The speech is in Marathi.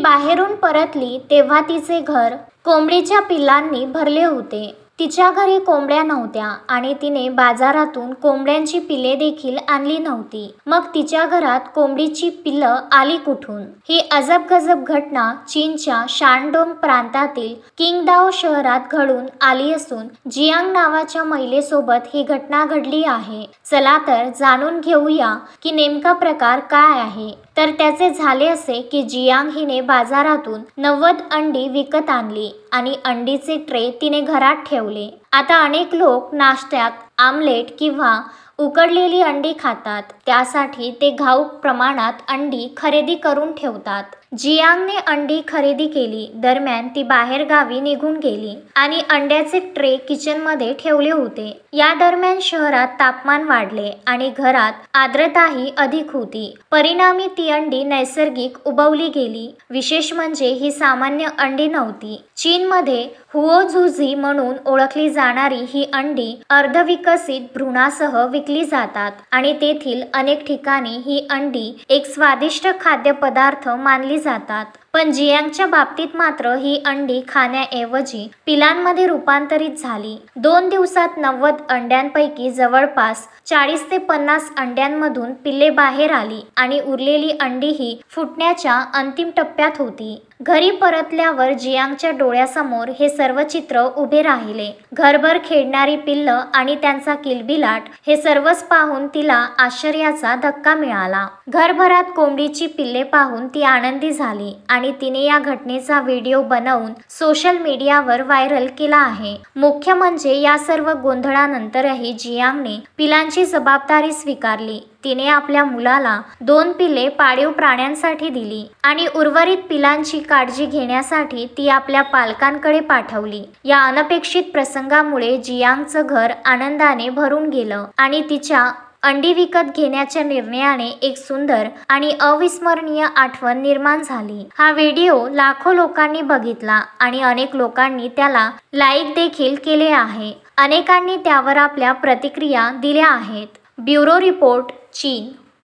बाहेरून परतली तेव्हा तिचे घर कोंबडीच्या पिल्लांनी भरले होते। तिच्या घरी कोंबड्या नव्हत्या आणि तिने बाजारातून कोंबड्यांची पिले देखील आणली नव्हती। मग तिच्या घरात कोंबडीची पिल्लं आली कुठून? ही अजब-गजब घटना चीनच्या शानडोंग प्रांतातील किंगदाओ शहरात घडून आली असून जियांग नावाच्या महिलेसोबत ही घटना घडली आहे। चला तर जाणून घेऊया की नेमका प्रकार काय आहे। तर त्याचे झाले असे की जियांग हिने बाजारातून 90 अंडी विकत आणली आणि अंडीचे ट्रे तिने घरात ठेवले। आता अनेक लोक नाश्त्यात आमलेट किंवा उकडलेली अंडी खातात, त्यासाठी ते घाऊक प्रमाणात अंडी खरेदी करून ठेवतात। जियांगने अंडी खरेदी केली दरम्यान ती बाहेर गावी निघून गेली आणि अंड्याचे ट्रे किचनमध्ये ठेवले होते। या दरम्यान शहरात तापमान वाढले आणि घरात आर्द्रताही अधिक होती, परिणामी ती अंडी नैसर्गिक उबवली गेली। विशेष म्हणजे ही सामान्य अंडी नव्हती। चीनमध्ये हुओझुझी म्हणून ओळखली जाणारी ही अंडी अर्धविकसित भ्रूणासह विकली जातात आणि तेथील अनेक ठिकाणी ही अंडी एक स्वादिष्ट खाद्यपदार्थ मानली जातात। पण जियांगच्या बाबतीत मात्र ही अंडी खाण्याऐवजी पिलांमध्ये रूपांतरित झाली। 2 दिवसात 90 अंड्यांपैकी जवळपास 40 ते 50 अंड्यांमधून पिल्ले बाहेर आली आणि उरलेली अंडी ही फुटण्याच्या अंतिम टप्प्यात होती। घरी परतल्यावर जियांगच्या डोळ्यासमोर हे सर्व चित्र उभे राहिले। घरभर खेळणारी पिल्लं आणि त्यांचा किलबिलाट हे सर्वच पाहून तिला आश्चर्याचा धक्का मिळाला। घरभरात कोंबडीची पिल्ले पाहून ती आनंदी झाली आणि तिने या घटनेचा व्हिडिओ बनवून सोशल मीडियावर व्हायरल केला आहे। मुख्य म्हणजे या सर्व गोंधळानंतरही जियांगने पिलांची जबाबदारी स्वीकारली। तिने आपल्या मुलाला 2 पिले पाळीव प्राण्यांसाठी दिली आणि उर्वरित पिलांची काळजी घेण्यासाठी ती आपल्या पालकांकडे पाठवली। या अनपेक्षित प्रसंगामुळे जियांगचं घर आनंदाने भरून गेलं आणि तिच्या अंडी विकत घेण्याच्या निर्णयाने एक सुंदर आणि अविस्मरणीय आठवण निर्माण झाली। हा व्हिडिओ लाखो लोकांनी बघितला आणि अनेक लोकांनी त्याला लाईक देखील केले आहे। अनेकांनी त्यावर आपल्या प्रतिक्रिया दिल्या आहेत। ब्युरो रिपोर्ट, चीन।